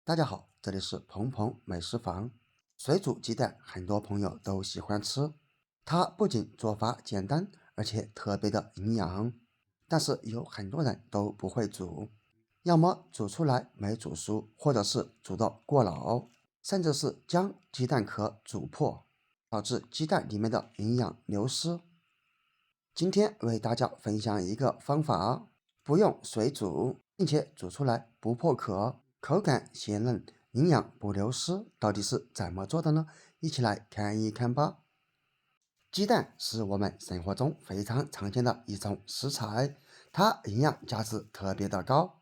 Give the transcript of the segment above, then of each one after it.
大家好，这里是鹏鹏美食房。水煮鸡蛋，很多朋友都喜欢吃。它不仅做法简单，而且特别的营养。但是有很多人都不会煮，要么煮出来没煮熟，或者是煮到过老，甚至是将鸡蛋壳煮破，导致鸡蛋里面的营养流失。今天为大家分享一个方法，不用水煮，并且煮出来不破壳，口感鲜嫩，营养不流失，到底是怎么做的呢？一起来看一看吧。鸡蛋是我们生活中非常常见的一种食材，它营养价值特别的高，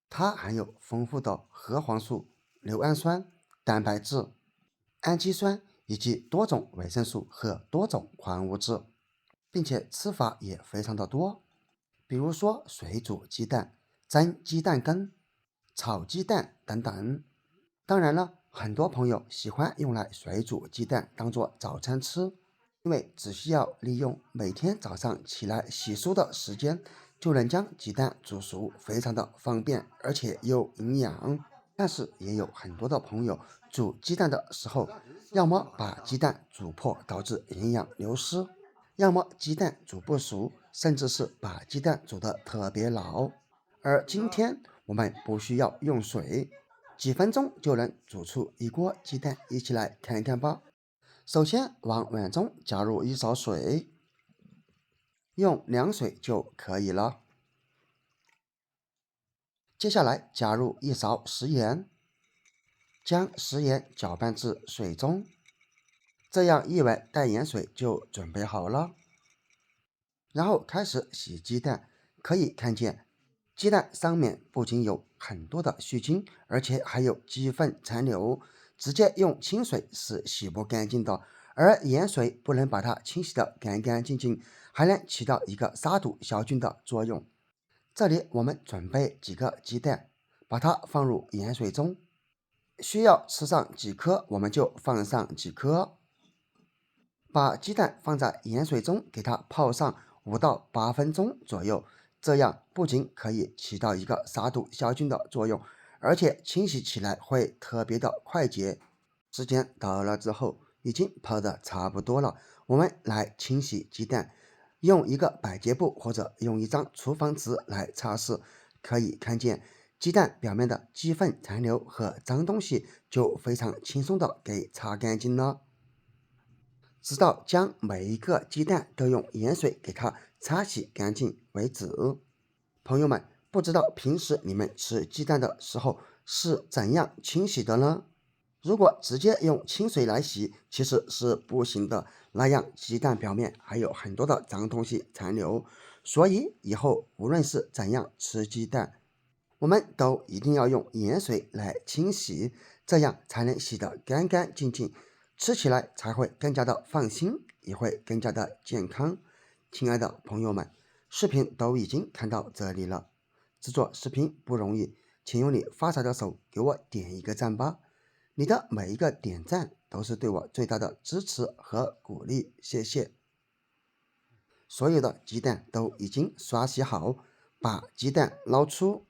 它含有丰富的核黄素、硫氨酸、蛋白质、氨基酸以及多种维生素和多种矿物质，并且吃法也非常的多，比如说水煮鸡蛋、蒸鸡蛋羹、炒鸡蛋等等。当然了，很多朋友喜欢用来水煮鸡蛋当做早餐吃，因为只需要利用每天早上起来洗漱的时间，就能将鸡蛋煮熟，非常的方便，而且又营养。但是也有很多的朋友煮鸡蛋的时候，要么把鸡蛋煮破，导致营养流失，要么鸡蛋煮不熟，甚至是把鸡蛋煮得特别老。而今天我们不需要用水，几分钟就能煮出一锅鸡蛋，一起来看看吧。首先往碗中加入一勺水，用凉水就可以了。接下来加入一勺食盐，将食盐搅拌至水中，这样一碗淡盐水就准备好了。然后开始洗鸡蛋，可以看见鸡蛋上面不仅有很多的细菌，而且还有鸡粪残留，直接用清水是洗不干净的，而盐水不能把它清洗得干干净净，还能起到一个杀毒消菌的作用。这里我们准备几个鸡蛋，把它放入盐水中，需要吃上几颗我们就放上几颗。把鸡蛋放在盐水中，给它泡上5到8分钟左右，这样不仅可以起到一个杀毒消菌的作用，而且清洗起来会特别的快捷。时间到了之后，已经泡的差不多了，我们来清洗鸡蛋，用一个百洁布或者用一张厨房纸来擦拭，可以看见鸡蛋表面的鸡粪残留和脏东西就非常轻松的给擦干净了。直到将每一个鸡蛋都用盐水给它擦洗干净为止。朋友们，不知道平时你们吃鸡蛋的时候是怎样清洗的呢？如果直接用清水来洗，其实是不行的，那样鸡蛋表面还有很多的脏东西残留，所以以后无论是怎样吃鸡蛋，我们都一定要用盐水来清洗，这样才能洗得干干净净，吃起来才会更加的放心，也会更加的健康。亲爱的朋友们，视频都已经看到这里了，制作视频不容易，请用你发财的手给我点一个赞吧，你的每一个点赞都是对我最大的支持和鼓励，谢谢。所有的鸡蛋都已经刷洗好，把鸡蛋捞出。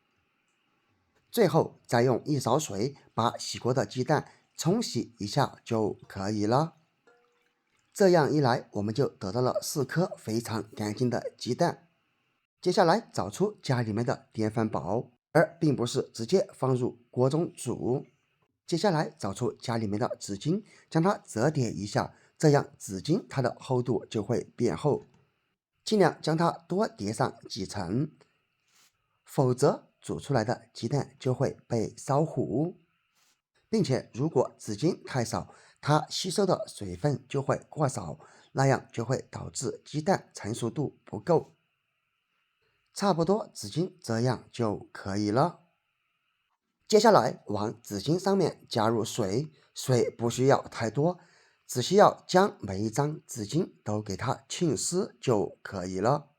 最后再用一勺水把洗过的鸡蛋冲洗一下就可以了。这样一来，我们就得到了4颗非常干净的鸡蛋。接下来找出家里面的电饭煲，而并不是直接放入锅中煮。接下来找出家里面的纸巾，将它折叠一下，这样纸巾它的厚度就会变厚。尽量将它多叠上几层，否则煮出来的鸡蛋就会被烧糊，并且如果纸巾太少，它吸收的水分就会过少，那样就会导致鸡蛋成熟度不够。差不多纸巾这样就可以了。接下来往纸巾上面加入水，水不需要太多，只需要将每一张纸巾都给它浸湿就可以了。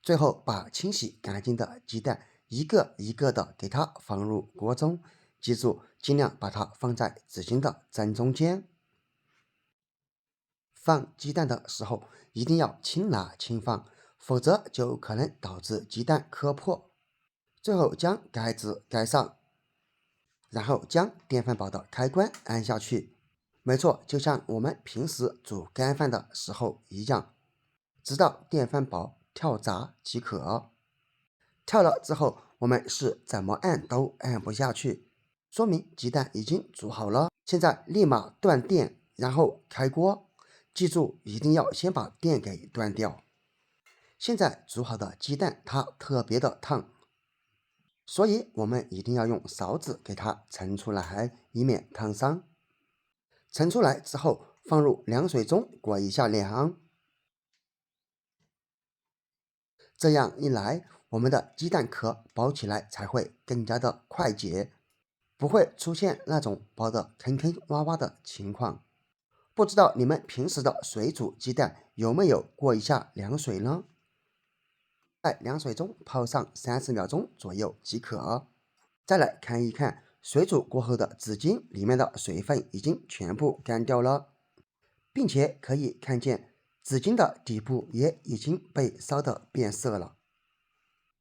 最后把清洗干净的鸡蛋一个一个的给它放入锅中，记住尽量把它放在纸巾的正中间。放鸡蛋的时候一定要轻拿轻放，否则就可能导致鸡蛋磕破。最后将盖子盖上，然后将电饭煲的开关按下去。没错，就像我们平时煮干饭的时候一样，直到电饭煲跳闸即可。跳了之后，我们是怎么按都按不下去，说明鸡蛋已经煮好了。现在立马断电，然后开锅。记住，一定要先把电给断掉。现在煮好的鸡蛋它特别的烫，所以我们一定要用勺子给它盛出来，以免烫伤。盛出来之后，放入凉水中过一下凉。这样一来，我们的鸡蛋壳包起来才会更加的快捷，不会出现那种包的坑坑洼洼的情况。不知道你们平时的水煮鸡蛋有没有过一下凉水呢？在凉水中泡上30秒钟左右即可。再来看一看水煮过后的纸巾里面的水分已经全部干掉了，并且可以看见纸巾的底部也已经被烧得变色了。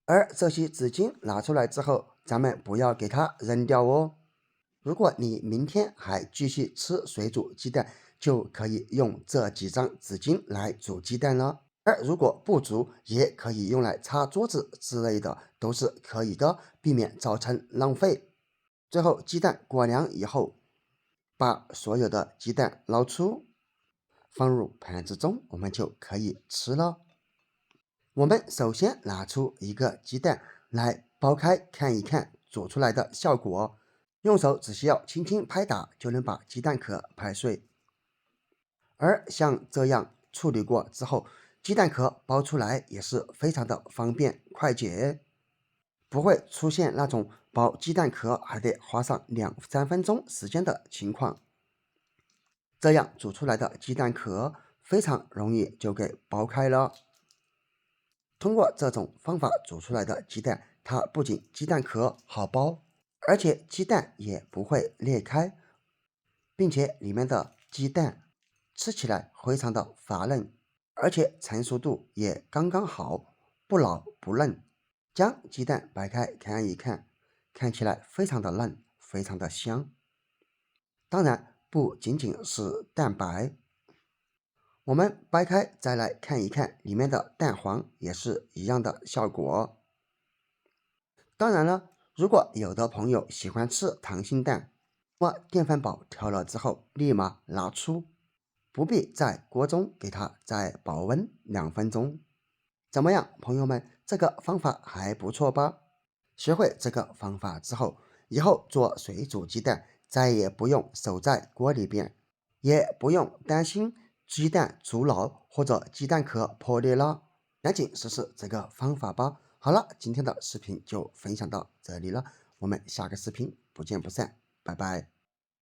而这些纸巾拿出来之后，咱们不要给它扔掉哦。如果你明天还继续吃水煮鸡蛋，就可以用这几张纸巾来煮鸡蛋了。而如果不煮，也可以用来擦桌子之类的，都是可以的，避免造成浪费。最后鸡蛋过凉以后，把所有的鸡蛋捞出，放入盘子中，我们就可以吃了。我们首先拿出一个鸡蛋来剥开看一看煮出来的效果，用手只需要轻轻拍打就能把鸡蛋壳拍碎。而像这样处理过之后，鸡蛋壳剥出来也是非常的方便快捷，不会出现那种剥鸡蛋壳还得花上2-3分钟时间的情况。这样煮出来的鸡蛋壳非常容易就给剥开了。通过这种方法煮出来的鸡蛋，它不仅鸡蛋壳好剥，而且鸡蛋也不会裂开，并且里面的鸡蛋吃起来非常的滑嫩，而且成熟度也刚刚好，不老不嫩。将鸡蛋掰开看一看，看起来非常的嫩，非常的香。当然不仅仅是蛋白，我们掰开再来看一看里面的蛋黄，也是一样的效果。当然了，如果有的朋友喜欢吃溏心蛋，那么电饭煲调了之后立马拿出，不必在锅中给它再保温2分钟。怎么样，朋友们，这个方法还不错吧？学会这个方法之后，以后做水煮鸡蛋再也不用守在锅里边，也不用担心鸡蛋煮老或者鸡蛋壳破裂了。赶紧试试这个方法吧。好了，今天的视频就分享到这里了，我们下个视频不见不散，拜拜。